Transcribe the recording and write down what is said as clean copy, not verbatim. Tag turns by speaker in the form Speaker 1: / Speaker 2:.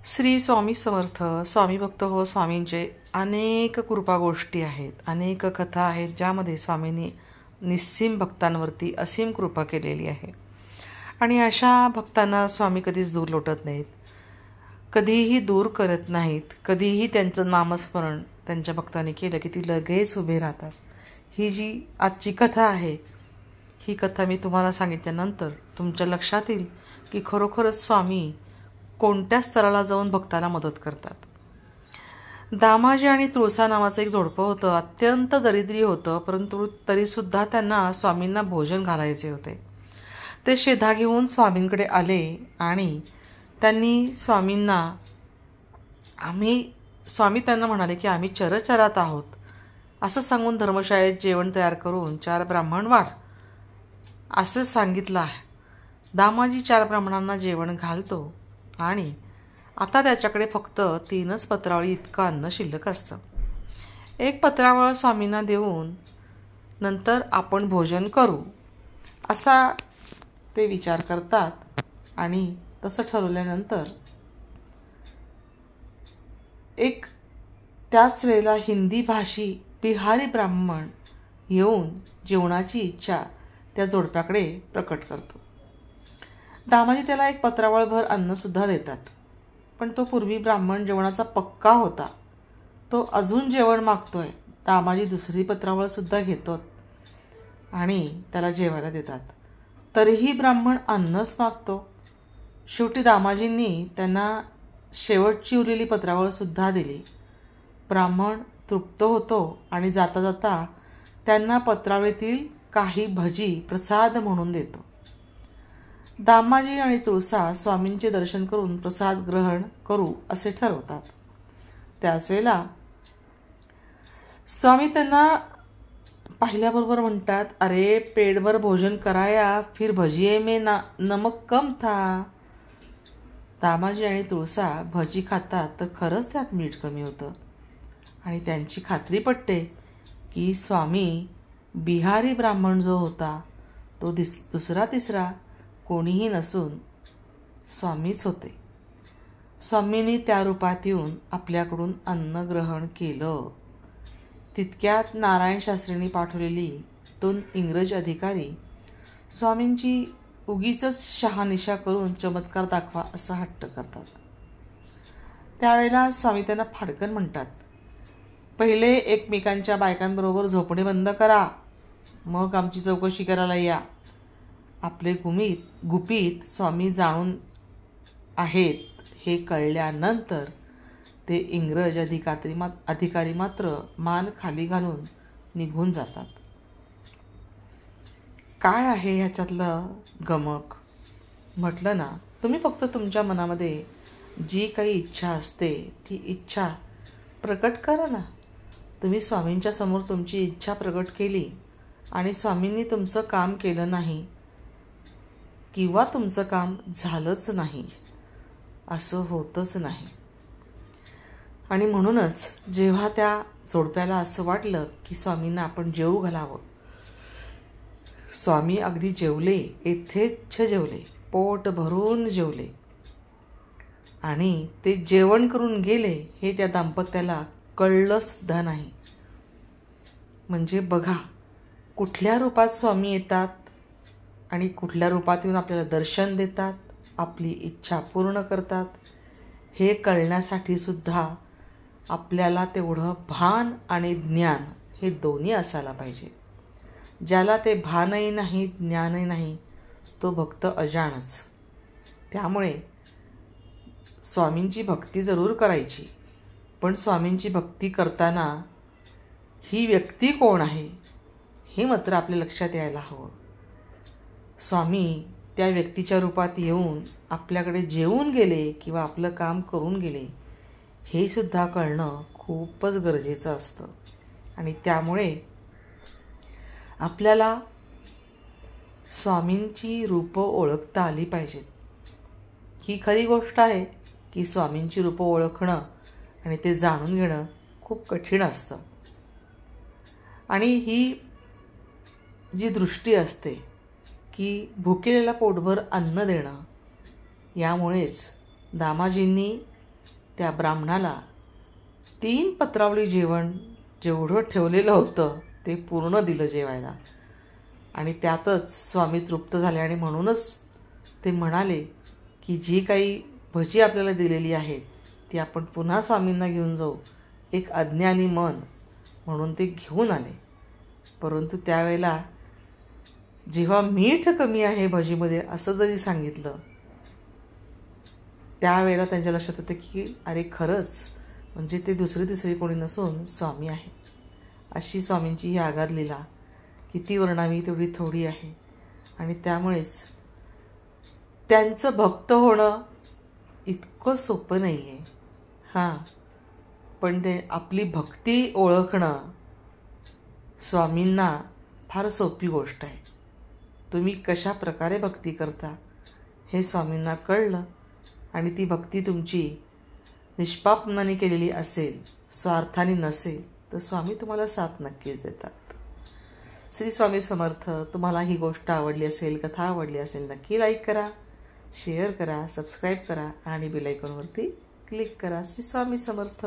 Speaker 1: श्री स्वामी समर्थ. स्वामी भक्त हो. स्वामींचे अनेक कृपा गोष्टी आहेत, अनेक कथा आहेत, ज्यामध्ये स्वामींनी निस्सीम भक्तांवरती असीम कृपा केलेली आहे. आणि अशा भक्तांना स्वामी कधीच दूर लोटत नाहीत, कधीही दूर करत नाहीत. कधीही त्यांचं नामस्मरण त्यांच्या भक्तांनी केलं की ती लगेच उभे राहतात. ही जी आजची कथा आहे, ही कथा मी तुम्हाला सांगितल्यानंतर तुमच्या लक्षात येईल की खरोखरच स्वामी कोणत्या स्तराला जाऊन भक्ताला मदत करतात. दामाजी आणि तुळसा नावाचं एक जोडपं होतं. अत्यंत दरिद्री होतं, परंतु तरीसुद्धा त्यांना स्वामींना भोजन घालायचे होते. ते शेधा घेऊन स्वामींकडे आले आणि त्यांनी स्वामी त्यांना म्हणाले की आम्ही चरचरात आहोत. असं सांगून धर्मशाळेत जेवण तयार करून 4 ब्राह्मण वाढ असं सांगितलं आहे. दामाजी 4 ब्राह्मणांना जेवण घालतो आणि आता त्याच्याकडे फक्त 3च पत्रावळी इतकं अन्न शिल्लक असतं. एक पत्रावळ स्वामींना देऊन नंतर आपण भोजन करू असा ते विचार करतात. आणि तसं ठरवल्यानंतर एक त्याच वेळेला हिंदी भाषी बिहारी ब्राह्मण येऊन जेवणाची इच्छा त्या जोडप्याकडे प्रकट करतो. दामाजी त्याला एक पत्रावळभर अन्नसुद्धा देतात, पण तो पूर्वी ब्राह्मण जेवणाचा पक्का होता. तो अजून जेवण मागतोय. दामाजी दुसरी पत्रावळसुद्धा घेतो आणि त्याला जेवायला देतात. तरीही ब्राह्मण अन्नच मागतो. शेवटी दामाजींनी त्यांना शेवटची उरलेली पत्रावळसुद्धा दिली. ब्राह्मण तृप्त होतो आणि जाता जाता त्यांना पत्रावळीतील काही भजी प्रसाद म्हणून देतो. दामाजी आणि तुळसा स्वामींचे दर्शन करून प्रसाद ग्रहण करू असे ठरवतात. त्याच वेळेला स्वामी त्यांना पाहिल्याबरोबर म्हणतात, अरे पेटभर भोजन कराया, फिर भजिये में नमक कम था. दामाजी आणि तुळसा भजी खातात तर खरंच त्यात मीठ कमी होतं आणि त्यांची खात्री पटते की स्वामी बिहारी ब्राह्मण जो होता तो दुसरा तिसरा कोणीही नसून स्वामीच होते. स्वामींनी त्या रूपात येऊन आपल्याकडून अन्न ग्रहण केलं. तितक्यात नारायण शास्त्रींनी पाठवलेली 2 इंग्रज अधिकारी स्वामींची उगीचच शहानिशा करून चमत्कार दाखवा असा हट्ट करतात. त्यावेळेला स्वामी त्यांना फाडकन म्हणतात, पहिले एकमेकांच्या बायकांबरोबर झोपणे बंद करा, मग आमची चौकशी करायला या. आपले गुपित स्वामी जाणून आहेत हे कळल्यानंतर ते इंग्रज अधिकारी मात्र मान खाली घालून निघून जातात. काय आहे ह्याच्यातलं गमक? म्हटलं ना, तुम्ही फक्त तुमच्या मनामध्ये जी काही इच्छा असते ती इच्छा प्रकट करा ना. तुम्ही स्वामींच्या समोर तुमची इच्छा प्रकट केली आणि स्वामींनी तुमचं काम केलं नाही किंवा तुमचं काम झालंच नाही असं होतच नाही. आणि म्हणूनच जेव्हा त्या जोडप्याला असं वाटलं की स्वामींना आपण जेवू घालावं, स्वामी अगदी जेवले, यथेच्छ जेवले, पोट भरून जेवले आणि ते जेवण करून गेले हे त्या दाम्पत्याला कळलं सुद्धा नाही. म्हणजे बघा, कुठल्या रूपात स्वामी येतात आणि कुठल्या रूपात येऊन आपल्याला दर्शन देतात, आपली इच्छा पूर्ण करतात हे कळण्यासाठी सुद्धा आपल्याला तेवढं भान आणि ज्ञान हे दोन्ही असायला पाहिजे. ज्याला ते भानही नाही, ज्ञानही नाही, तो भक्त अजाणच. त्यामुळे स्वामींची भक्ती जरूर करायची, पण स्वामींची भक्ती करताना ही व्यक्ती कोण आहे हे मात्र आपल्या लक्षात यायला हवं. स्वामी त्या व्यक्तीच्या रूपात येऊन आपल्याकडे जेवून गेले किंवा आपलं काम करून गेले हे सुद्धा कळणं खूपच गरजेचं असतं. आणि त्यामुळे आपल्याला स्वामींची रूपं ओळखता आली पाहिजेत. ही खरी गोष्ट आहे की स्वामींची रूपं ओळखणं आणि ते जाणून घेणं खूप कठीण असतं. आणि ही जी दृष्टी असते की भुकेलेला पोटभर अन्न देणं, यामुळेच दामाजींनी त्या ब्राह्मणाला 3 पत्रावळी जेवण जेवढं ठेवलेलं होतं ते पूर्ण दिलं जेवायला. आणि त्यातच स्वामी तृप्त झाले आणि म्हणूनच ते म्हणाले की जी काही भजी आपल्याला दिलेली आहेत ती आपण पुन्हा स्वामींना घेऊन जाऊ. एक अज्ञानी मन म्हणून ते घेऊन आले. परंतु त्यावेळेला जेव्हा मीठ कमी आहे भजीमध्ये असं जरी सांगितलं, त्यावेळेला त्यांच्या लक्षात येतं की अरे खरंच म्हणजे ते दुसरी तिसरी कोणी नसून स्वामी आहे. अशी स्वामींची ही आगाध लीला किती वर्णावी तेवढी थोडी आहे. आणि त्यामुळेच त्यांचं भक्त होणं इतकं सोपं नाही आहे. हां, पण ते आपली भक्ती ओळखणं स्वामींना फार सोपी गोष्ट आहे. तुम्ही कशा प्रकारे भक्ती करता हे स्वामींना कळलं आणि ती भक्ती तुमची निष्पापनाने केलेली असेल, स्वार्थाने नसेल, तर स्वामी तुम्हाला साथ नक्कीच देतात. श्री स्वामी समर्थ. तुम्हाला ही गोष्ट आवडली असेल, कथा आवडली असेल, नक्की लाईक करा, शेअर करा, सबस्क्राईब करा आणि बेल आयकॉनवरती क्लिक करा. श्री स्वामी समर्थ.